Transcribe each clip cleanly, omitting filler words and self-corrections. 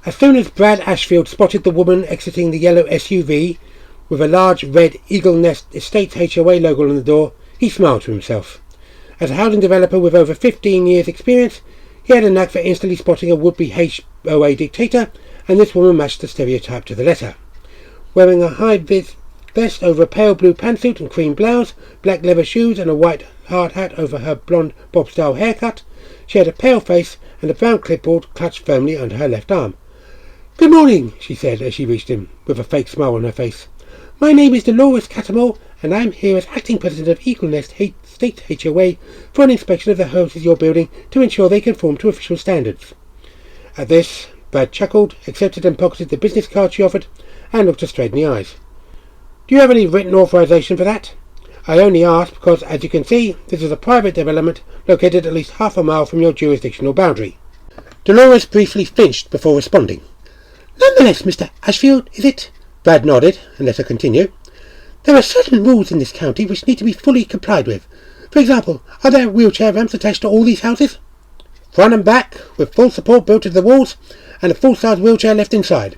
As soon as Brad Ashfield spotted the woman exiting the yellow SUV with a large red Eagle Nest Estates HOA logo on the door, he smiled to himself. As a housing developer with over 15 years' experience, he had a knack for instantly spotting a would-be HOA dictator, and this woman matched the stereotype to the letter. Wearing a high-vis vest over a pale blue pantsuit and cream blouse, black leather shoes and a white hard hat over her blonde bob-style haircut, she had a pale face and a brown clipboard clutched firmly under her left arm. "Good morning," she said as she reached him, with a fake smile on her face. "My name is Dolores Catamore, and I'm here as acting president of Eagle Nest State HOA for an inspection of the houses you're building to ensure they conform to official standards." At this, Brad chuckled, accepted and pocketed the business card she offered, and looked her straight in the eyes. "Do you have any written authorization for that? I only ask because, as you can see, this is a private development located at least half a mile from your jurisdictional boundary." Dolores briefly flinched before responding. "Nonetheless, Mr. Ashfield, is it?" Brad nodded and let her continue. "There are certain rules in this county which need to be fully complied with. For example, are there wheelchair ramps attached to all these houses?" "Front and back, with full support built into the walls, and a full-size wheelchair left inside."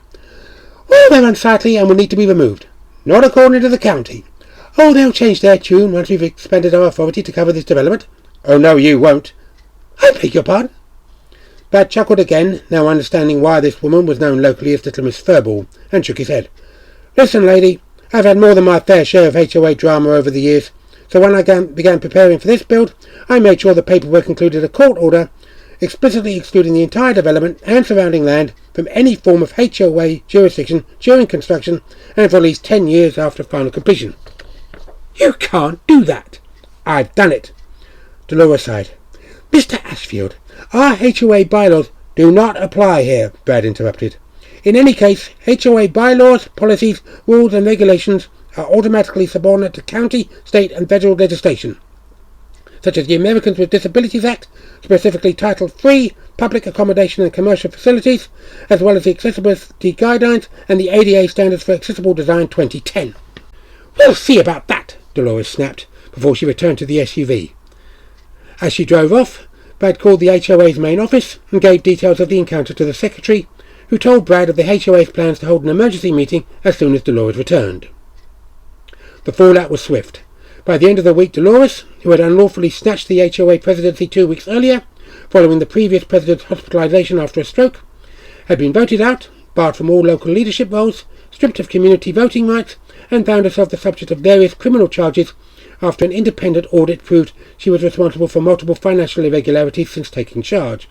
"Well, they're unsightly and will need to be removed." "Not according to the county." "Oh, they'll change their tune once we've expanded our authority to cover this development." "Oh, no, you won't." "I beg your pardon?" Brad chuckled again, now understanding why this woman was known locally as Little Miss Furball, and shook his head. "Listen, lady, I've had more than my fair share of HOA drama over the years, so when I began preparing for this build, I made sure the paperwork included a court order explicitly excluding the entire development and surrounding land from any form of HOA jurisdiction during construction and for at least 10 years after final completion." "You can't do that." "I've done it." Dolores sighed. "Mr. Ashfield, our HOA bylaws do not apply here," Brad interrupted. "In any case, HOA bylaws, policies, rules and regulations are automatically subordinate to county, state and federal legislation, such as the Americans with Disabilities Act, specifically Title III, Public Accommodation and Commercial Facilities, as well as the Accessibility Guidelines and the ADA Standards for Accessible Design 2010. "We'll see about that," Dolores snapped, before she returned to the SUV. As she drove off, Brad called the HOA's main office and gave details of the encounter to the secretary, who told Brad of the HOA's plans to hold an emergency meeting as soon as Dolores returned. The fallout was swift. By the end of the week, Dolores, who had unlawfully snatched the HOA presidency 2 weeks earlier, following the previous president's hospitalization after a stroke, had been voted out, barred from all local leadership roles, stripped of community voting rights, and found herself the subject of various criminal charges after an independent audit proved she was responsible for multiple financial irregularities since taking charge.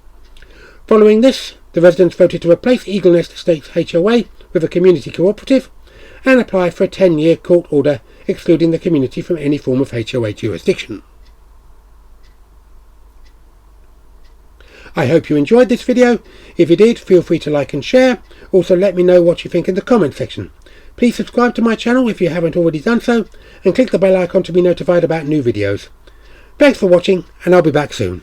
Following this, the residents voted to replace Eagle Nest Estates HOA with a community cooperative and apply for a 10-year court order excluding the community from any form of HOA jurisdiction. I hope you enjoyed this video. If you did, feel free to like and share. Also let me know what you think in the comment section. Please subscribe to my channel if you haven't already done so, and click the bell icon to be notified about new videos. Thanks for watching, and I'll be back soon.